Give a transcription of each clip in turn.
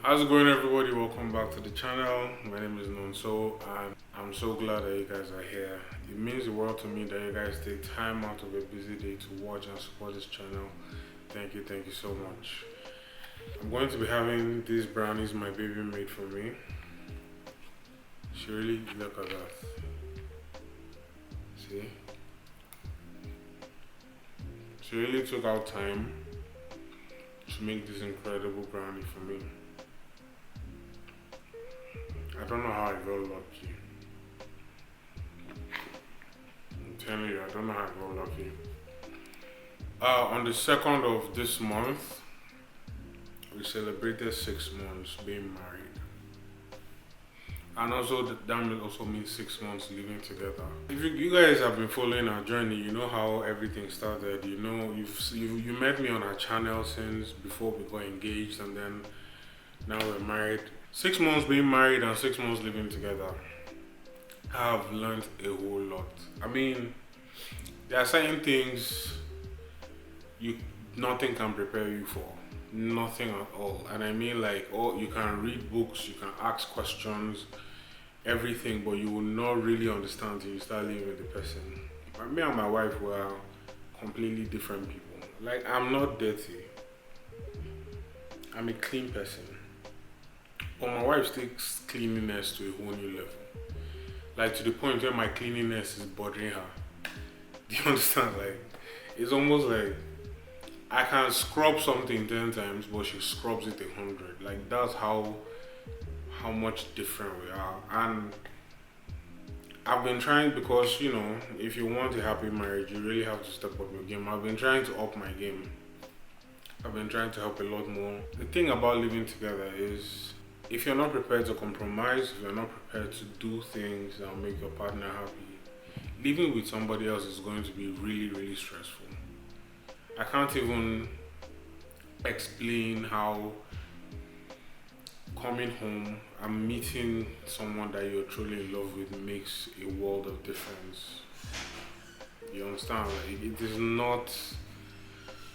How's it going, everybody? Welcome back to the channel. My name is Nonso and I'm so glad that you guys are here. It means the world to me that you guys take time out of a busy day to watch and support this channel. Thank you so much. I'm going to be having these brownies my baby made for me. She really, look at that. See? She really took out time to make this incredible brownie for me. I don't know how I got lucky. I'm telling you, I don't know how I got lucky. On the 2nd of this month, we celebrated 6 months being married. And also, that also means 6 months living together. If you guys have been following our journey, you know how everything started. You know, you met me on our channel since before we got engaged, and then now we're married. 6 months being married and 6 months living together. I have learned a whole lot. I mean, there are certain things nothing can prepare you for. Nothing at all. And I mean, like, you can read books, you can ask questions, everything, but you will not really understand till you start living with the person. Me and my wife were completely different people. Like, I'm not dirty. I'm a clean person. But my wife takes cleanliness to a whole new level. Like, to the point where my cleanliness is bothering her. Do you understand? Like, it's almost like I can scrub something 10 times, but she scrubs it 100. Like, that's how much different we are. And I've been trying, because, you know, if you want a happy marriage, you really have to step up your game. I've been trying to up my game. I've been trying to help a lot more. The thing about living together is, if you're not prepared to compromise, if you're not prepared to do things that will make your partner happy, living with somebody else is going to be really, really stressful. I can't even explain how coming home and meeting someone that you're truly in love with makes a world of difference. You understand? Like, it is not.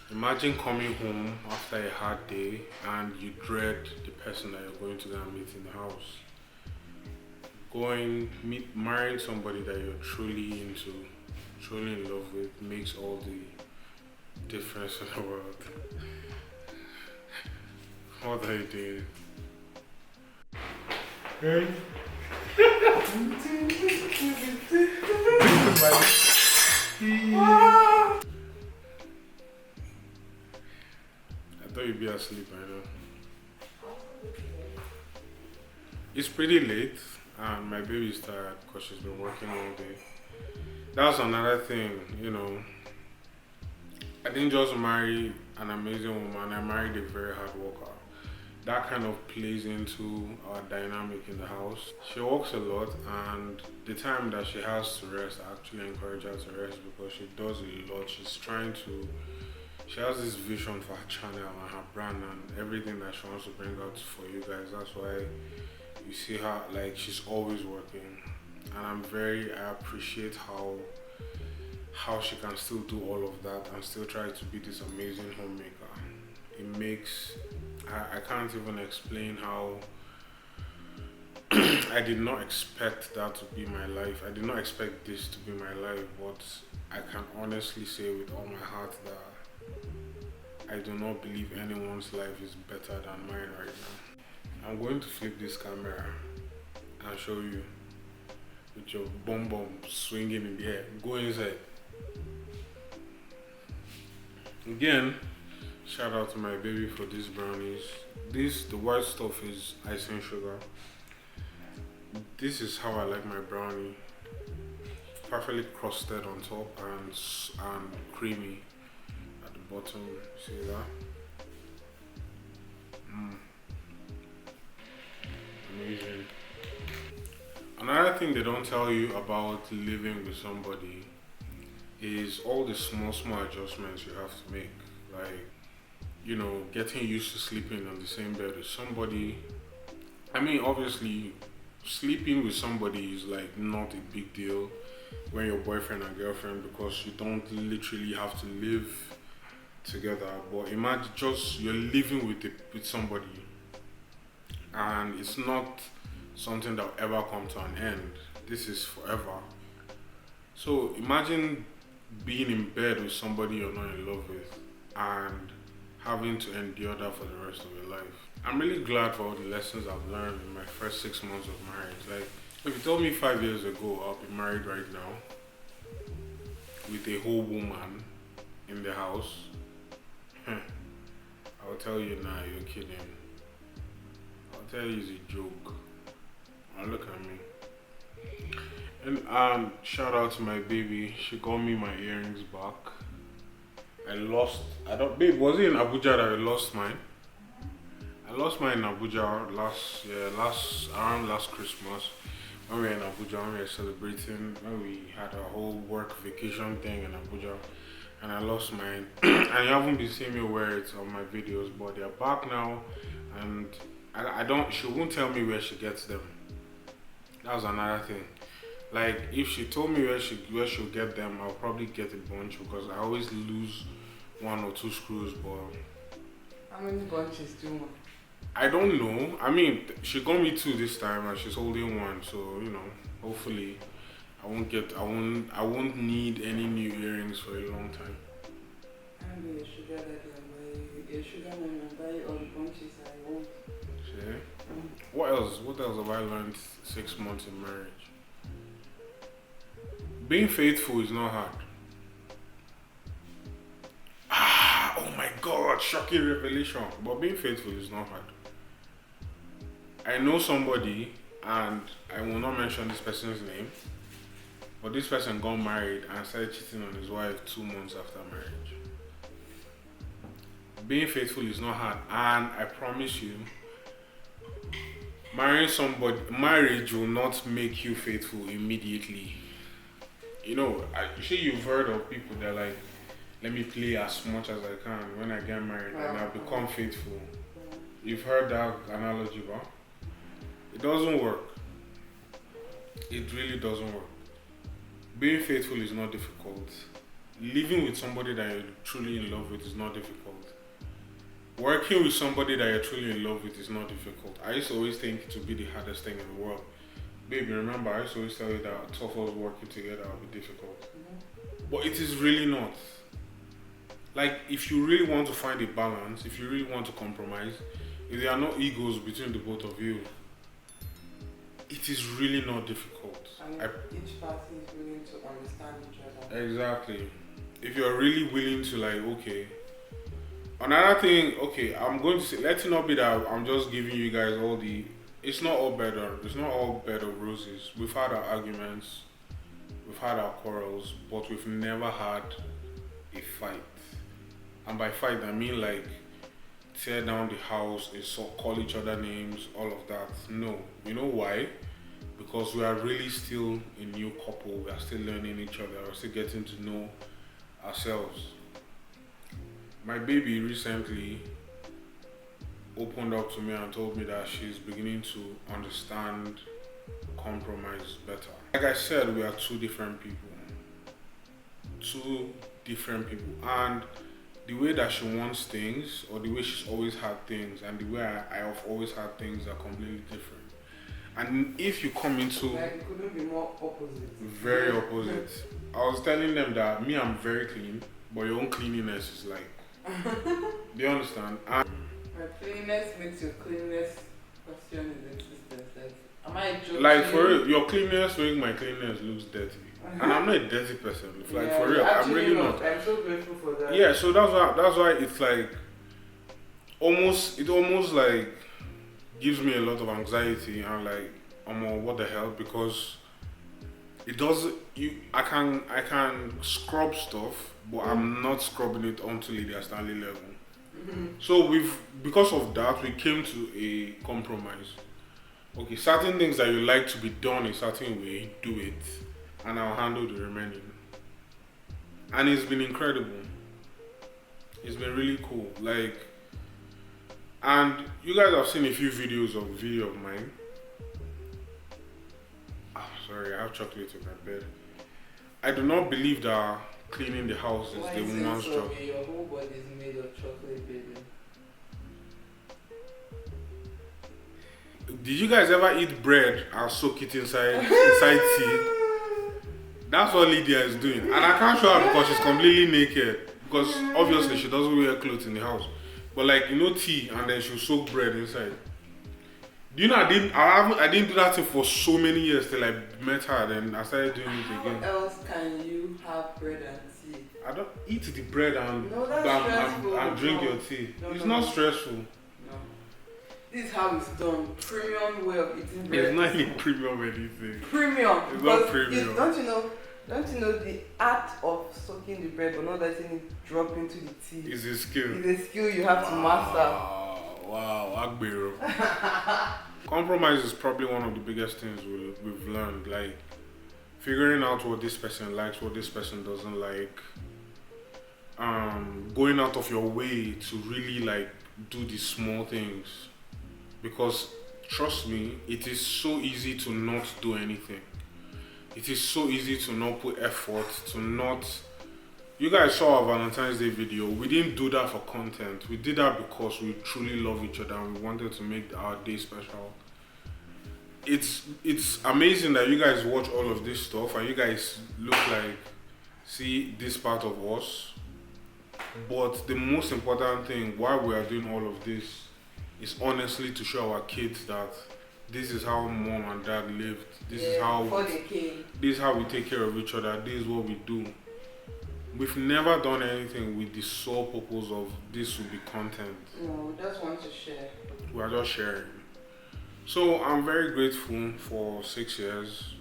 Imagine coming home after a hard day and you dread the person that you're going to go and meet in the house. Marrying somebody that you're truly into, truly in love with, makes all the difference in the world. What are you doing? Hey. I thought you'd be asleep by now. It's pretty late and my baby's tired because she's been working all day. That's another thing, you know. I didn't just marry an amazing woman, I married a very hard worker. That kind of plays into our dynamic in the house. She works a lot, and the time that she has to rest, I actually encourage her to rest because she does a lot. She has this vision for her channel and her brand and everything that she wants to bring out for you guys. That's why you see her, like, she's always working. And I appreciate how she can still do all of that and still try to be this amazing homemaker. I can't even explain how I did not expect that to be my life. I did not expect this to be my life, but I can honestly say with all my heart that I do not believe anyone's life is better than mine right now. I'm going to flip this camera and show you with your bum swinging in the air. Go inside. Again, shout out to my baby for these brownies. The white stuff is icing sugar. This is how I like my brownie. Perfectly crusted on top and creamy at the bottom. See that? Amazing. Another thing they don't tell you about living with somebody is all the small adjustments you have to make. Like, you know, getting used to sleeping on the same bed with somebody. I mean, obviously, sleeping with somebody is like not a big deal when you're boyfriend and girlfriend, because you don't literally have to live together. But imagine just you're living with somebody and it's not something that will ever come to an end. This is forever. So imagine being in bed with somebody you're not in love with and having to endure that for the rest of your life. I'm really glad for all the lessons I've learned in my first 6 months of marriage. Like, if you told me 5 years ago I'll be married right now with a whole woman in the house, I'll tell you, nah, you're kidding. I'll tell you it's a joke. Now look at me. And shout out to my baby. She got me my earrings back. Babe, was it in Abuja that I lost mine? I lost mine in Abuja around last Christmas. When we were in Abuja, when we were celebrating, when we had a whole work vacation thing in Abuja, and I lost mine. And you haven't been seeing me wear it on my videos, but they're back now, and she won't tell me where she gets them. That was another thing. Like, if she told me where she'll get them, I'll probably get a bunch, because I always lose 1 or 2 screws. But how many bunches do you want? I don't know. I mean, she got me 2 this time, and she's holding 1. So hopefully, I won't need any new earrings for a long time. I'm going to sugar daddy, a sugar mama, buy all the bunches I want. See? What else have I learned 6 months in marriage? Being faithful is not hard. Oh my God, shocking revelation. But being faithful is not hard. I know somebody, and I will not mention this person's name, but this person got married and started cheating on his wife 2 months after marriage. Being faithful is not hard, and I promise you, marriage will not make you faithful immediately. I'm sure you've heard of people that like, let me play as much as I can when I get married and I'll become faithful. You've heard that analogy, but it doesn't work. It really doesn't work. Being faithful is not difficult. Living with somebody that you're truly in love with is not difficult. Working with somebody that you're truly in love with is not difficult. I used to always think it would be the hardest thing in the world. Baby, remember, I used to always tell you that two of us working together will be difficult. But it is really not. Like, if you really want to find a balance, if you really want to compromise, if there are no egos between the both of you, it is really not difficult. And each party is willing to understand each other. Exactly. If you're really willing to, like, okay. Another thing, okay, I'm going to say, let it not be that I'm just giving you guys all the. It's not all bed of roses. We've had our arguments, we've had our quarrels, but we've never had a fight. And by fight, I mean like tear down the house, call each other names, all of that. No. You know why? Because we are really still a new couple. We are still learning each other. We're still getting to know ourselves. My baby recently opened up to me and told me that she's beginning to understand compromise better. Like I said, we are 2 different people. 2 different people. And the way that she wants things, or the way she's always had things, and the way I have always had things are completely different. And if you come into... Like, it couldn't be more opposite. Very opposite. I was telling them that me, I'm very clean, but your own cleanliness is like... Do you understand? And my cleanliness makes your cleanliness question its existence. Like, am I joking? Like, for real, your cleanliness makes my cleanliness looks dirty. And I'm not a dirty person. Like, for real, I'm really not. I'm so grateful for that. Yeah, so that's why it's like it almost like gives me a lot of anxiety and like what the hell, because it does I can scrub stuff, but I'm not scrubbing it onto Lydia Stanley level. So because of that, we came to a compromise. Okay, certain things that you like to be done a certain way, do it, and I'll handle the remaining. And it's been incredible. It's been really cool. Like, and you guys have seen a few videos of mine. Sorry, I have chocolate in my bed. I do not believe that cleaning the house is the woman's job. Your whole body is made of chocolate, baby. Did you guys ever eat bread and soak it inside tea? That's what Lydia is doing. And I can't show her because she's completely naked. Because obviously she doesn't wear clothes in the house. But like, you know, tea, and then she'll soak bread inside. Do you know I didn't do that thing for so many years till I met her, then I started doing it again. How else can you have bread and tea? I don't eat the bread and, No, that's and drink your tea. No, it's no, not no. stressful. No. This is how it's done. Premium way of eating bread. It's not any premium anything. Premium. It's not premium. Don't you know the art of soaking the bread but not letting it drop into the tea? It's a skill. It's a skill you have to master. Wow, Agbero. Compromise is probably one of the biggest things we've learned. Like figuring out what this person likes, what this person doesn't like. Going out of your way to really like do the small things. Because trust me, it is so easy to not do anything. It is so easy to not put effort, to not... You guys saw our Valentine's Day video. We didn't do that for content. We did that because we truly love each other and we wanted to make our day special. It's amazing that you guys watch all of this stuff and you guys see this part of us. But the most important thing while we are doing all of this is honestly to show our kids that this is how mom and dad lived. This is how we take care of each other. This is what we do. We've never done anything with the sole purpose of this will be content. No, we just want to share. We are just sharing. So I'm very grateful for 6 years.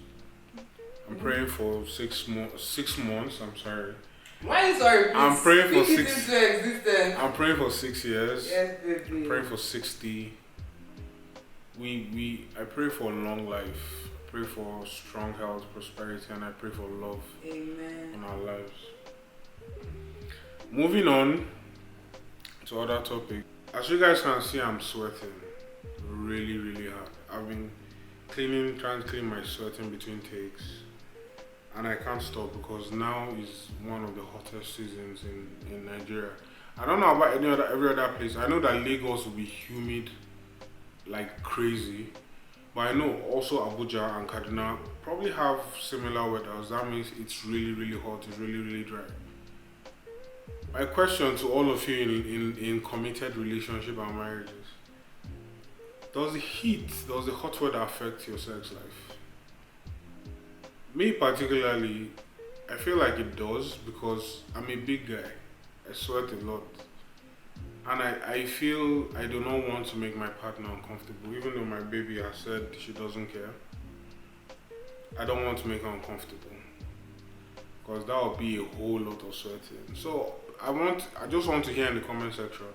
I'm praying for 6 months. I'm sorry. Why are you sorry? I'm praying for Speak it into existence. I'm praying for 6 years. Yes, baby. I'm praying for 60. I pray for long life. I pray for strong health, prosperity, and I pray for love. Amen. In our lives. Moving on to other topic. As you guys can see, I'm sweating really, really hard. I've been trying to clean my sweat in between takes, and I can't stop because now is one of the hottest seasons in Nigeria. I don't know about every other place. I know that Lagos will be humid like crazy, but I know also Abuja and Kaduna probably have similar weather. That means it's really, really hot. It's really, really dry. My question to all of you in committed relationship and marriages: does the hot weather affect your sex life? Me particularly, I feel like it does because I'm a big guy. I sweat a lot. And I feel I do not want to make my partner uncomfortable. Even though my baby has said she doesn't care, I don't want to make her uncomfortable. Because that would be a whole lot of sweating. So I just want to hear in the comment section,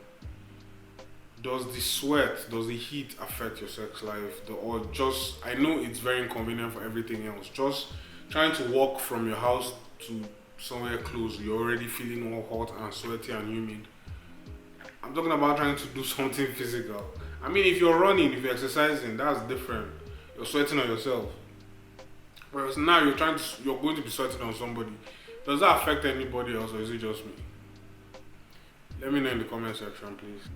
does the heat affect your sex life? Or just, I know it's very inconvenient for everything else. Just trying to walk from your house to somewhere close, you're already feeling all hot and sweaty and humid. I'm talking about trying to do something physical. I mean, if you're running, if you're exercising, that's different. You're sweating on yourself. Whereas now you're going to be sweating on somebody. Does that affect anybody else, or is it just me? Let me know in the comment section, please.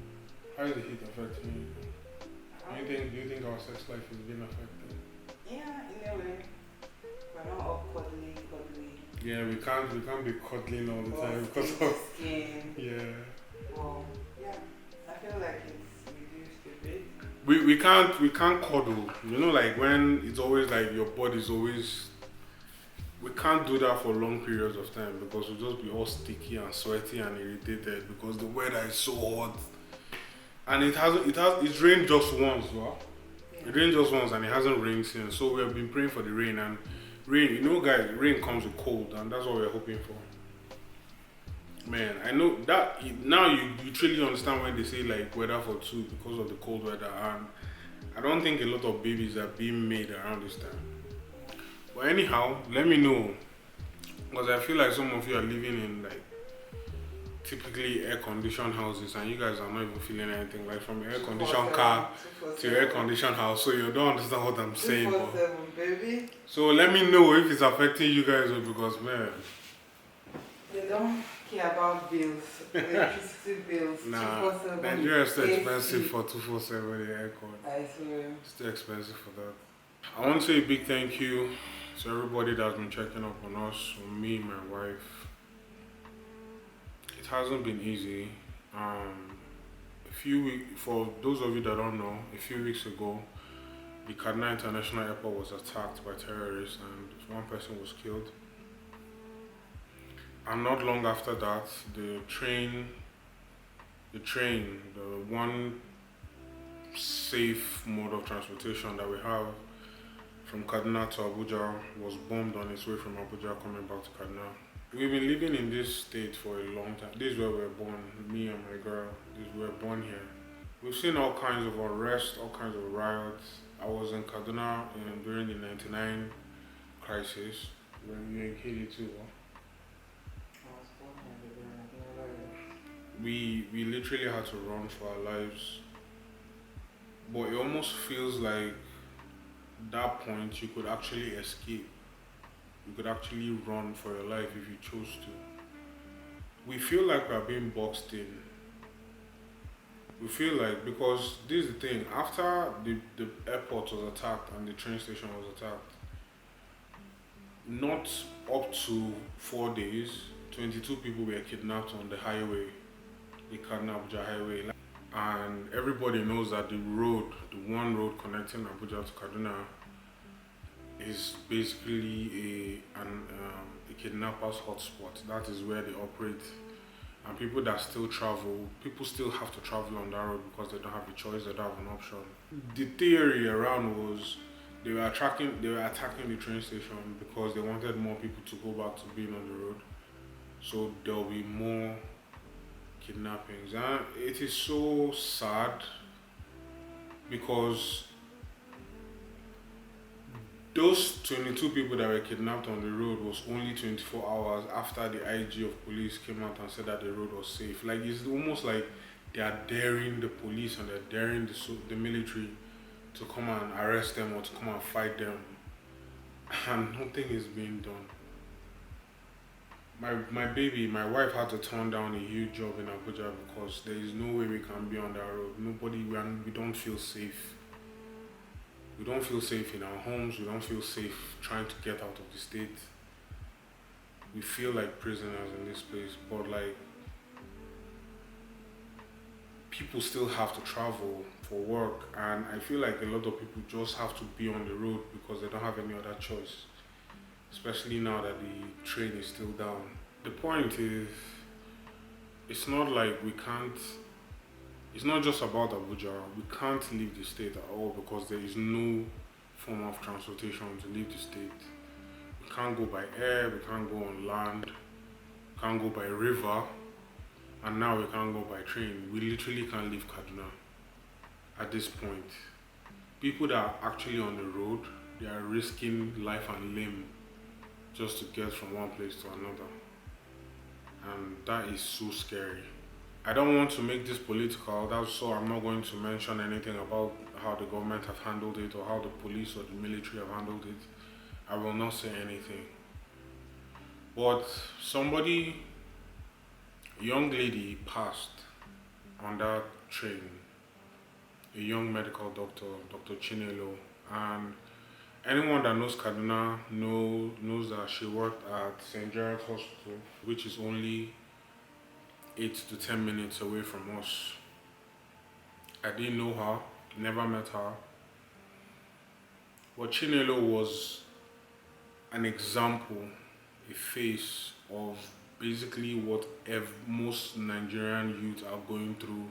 How is the heat affecting you? Do you think our sex life is being affected? Yeah, in a way. We're not all cuddly. Yeah, we can't be cuddling all the time because of skin. Yeah. Well, yeah, I feel like it's reduced a bit. We can't cuddle. You know, like when it's always like your body's always. We can't do that for long periods of time because we'll just be all sticky and sweaty and irritated because the weather is so hot. And it's rained just once, wow. Yeah. It rained just once and it hasn't rained since. So we have been praying for the rain, and rain, you know guys, rain comes with cold, and that's what we're hoping for. Man, I know that now you truly understand when they say like weather for two because of the cold weather, and I don't think a lot of babies are being made around this time. But anyhow, let me know, because I feel like some of you are living in like typically air-conditioned houses and you guys are not even feeling anything, like from your air-conditioned car to your air-conditioned house, so you don't understand what I'm saying. Baby. So let me know if it's affecting you guys, because man, They don't. care about bills, electricity bills, Nah, 247 Nigeria is too expensive AC. for 247 aircon. I swear. It's too expensive for that. I want to say a big thank you to everybody that's been checking up on us, on me, my wife. It hasn't been easy. For those of you that don't know, a few weeks ago, the Kaduna International Airport was attacked by terrorists and one person was killed. And not long after that, the one safe mode of transportation that we have from Kaduna to Abuja was bombed on its way from Abuja coming back to Kaduna. We've been living in this state for a long time. This is where we were born, me and my girl. We were born here. We've seen all kinds of unrest, all kinds of riots. I was in Kaduna during the 99 crisis when we were in KD2. We literally had to run for our lives. But it almost feels like that point you could actually escape. You could actually run for your life if you chose to. We feel like we are being boxed in. We feel like, because this is the thing, after the airport was attacked and the train station was attacked, not up to 4 days, 22 people were kidnapped on the highway, the Kaduna Abuja highway. And everybody knows that the one road connecting Abuja to Kaduna is basically a kidnappers hotspot. That is where they operate. And people that still travel, people still have to travel on that road because they don't have a choice, they don't have an option. The theory around was they were attacking the train station because they wanted more people to go back to being on the road. So there'll be more kidnappings. And it is so sad because those 22 people that were kidnapped on the road was only 24 hours after the IG of police came out and said that the road was safe. Like, it's almost like they are daring the police and they're daring the military to come and arrest them or to come and fight them, and nothing is being done. My wife had to turn down a huge job in Abuja because there is no way we can be on that road. We don't feel safe. We don't feel safe in our homes. We don't feel safe trying to get out of the state. We feel like prisoners in this place, but like, people still have to travel for work, and I feel like a lot of people just have to be on the road because they don't have any other choice, especially now that the train is still down. The point is, it's not like it's not just about Abuja. We can't leave the state at all because there is no form of transportation to leave the state. We can't go by air, we can't go on land, we can't go by river, and now we can't go by train. We literally can't leave Kaduna at this point. People that are actually on the road, they are risking life and limb just to get from one place to another. And that is so scary. I don't want to make this political, so I'm not going to mention anything about how the government have handled it or how the police or the military have handled it. I will not say anything. But a young lady passed on that train, a young medical doctor, Dr. Chinelo, and anyone that knows Kaduna knows that she worked at St. Gerard's Hospital, which is only 8 to 10 minutes away from us. I didn't know her, never met her. But Chinelo was an example, a face of basically what most Nigerian youth are going through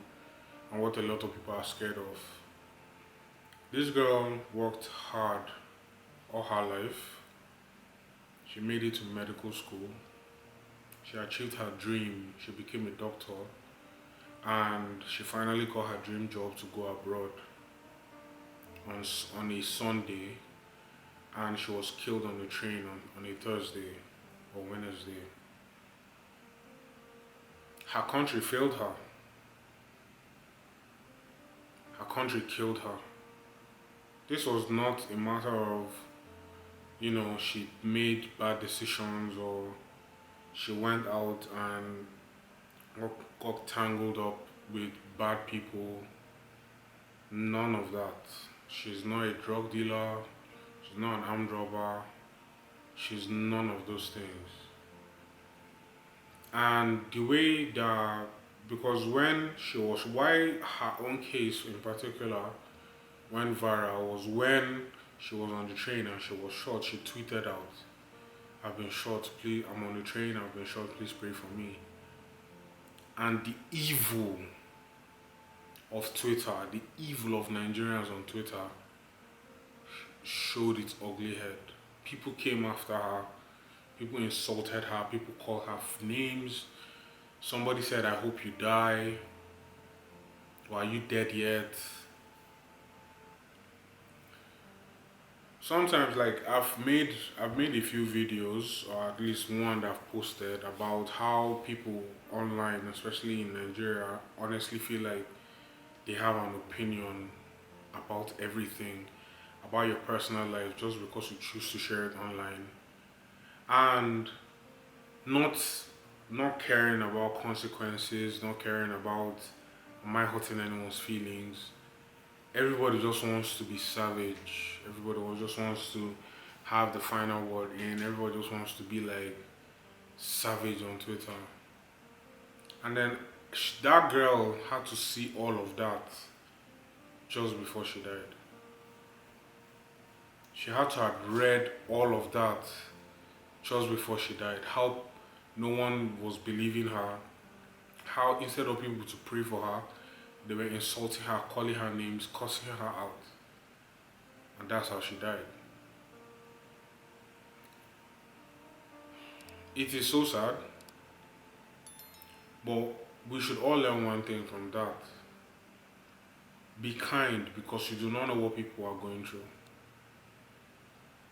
and what a lot of people are scared of. This girl worked hard all her life. She made it to medical school. She achieved her dream. She became a doctor, and she finally got her dream job to go abroad on a Sunday, and she was killed on the train on a Thursday or Wednesday. Her country failed her. Her country killed her. This was not a matter of, she made bad decisions or she went out and got tangled up with bad people. None of that. She's not a drug dealer. She's not an armed robber. She's none of those things. And the way that, because when she was, why her own case in particular went viral was when she was on the train and she was shot. She tweeted out, "I've been shot, please, I'm on the train, I've been shot, please pray for me." And the evil of Twitter, the evil of Nigerians on Twitter showed its ugly head. People came after her, people insulted her, people called her names. Somebody said, "I hope you die," or "Are you dead yet?" Sometimes, like, I've made a few videos, or at least one that I've posted, about how people online, especially in Nigeria, honestly feel like they have an opinion about everything, about your personal life, just because you choose to share it online, and not not caring about consequences, not caring about, am I hurting anyone's feelings. Everybody just wants to be savage. Everybody just wants to have the final word in. Everybody just wants to be like savage on Twitter. And then that girl had to see all of that just before she died. She had to have read all of that just before she died. How no one was believing her. How instead of people to pray for her, they were insulting her, calling her names, cussing her out. And that's how she died. It is so sad, but we should all learn one thing from that. Be kind, because you do not know what people are going through.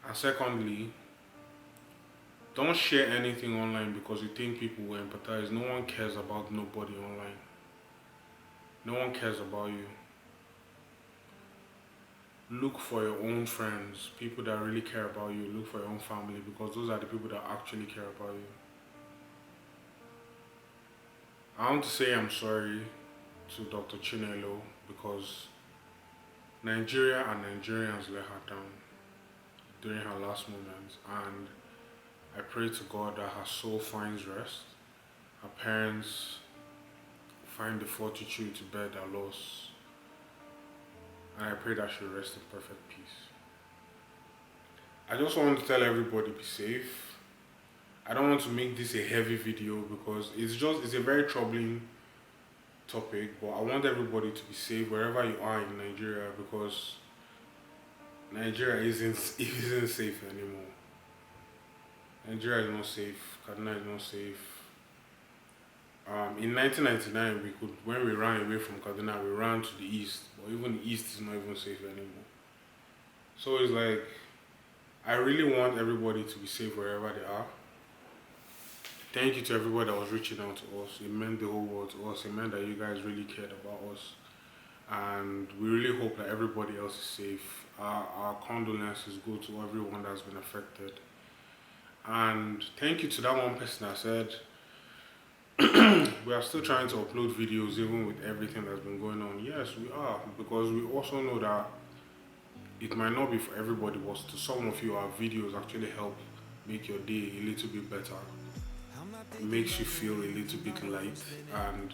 And secondly, don't share anything online because you think people will empathize. No one cares about nobody online. No one cares about you. Look for your own friends, people that really care about you. Look for your own family, because those are the people that actually care about you. I want to say I'm sorry to Dr. Chinelo, because Nigeria and Nigerians let her down during her last moments, and I pray to God that her soul finds rest, her parents find the fortitude to bear their loss, and I pray that she rests in perfect peace. I just want to tell everybody, be safe. I don't want to make this a heavy video because it's a very troubling topic, but I want everybody to be safe wherever you are in Nigeria, because Nigeria isn't safe anymore. Nigeria is not safe. Kaduna is not safe. In 1999, when we ran away from Kaduna, we ran to the east, but even the east is not even safe anymore. So it's like, I really want everybody to be safe wherever they are. Thank you to everybody that was reaching out to us. It meant the whole world to us. It meant that you guys really cared about us. And we really hope that everybody else is safe. Our condolences go to everyone that's been affected. And thank you to that one person that said, we are still trying to upload videos even with everything that's been going on. Yes, we are, because we also know that it might not be for everybody, but to some of you, our videos actually help make your day a little bit better. It makes you feel a little bit light, and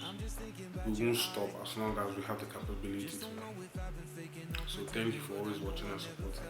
we won't stop as long as we have the capability to. So thank you for always watching and supporting.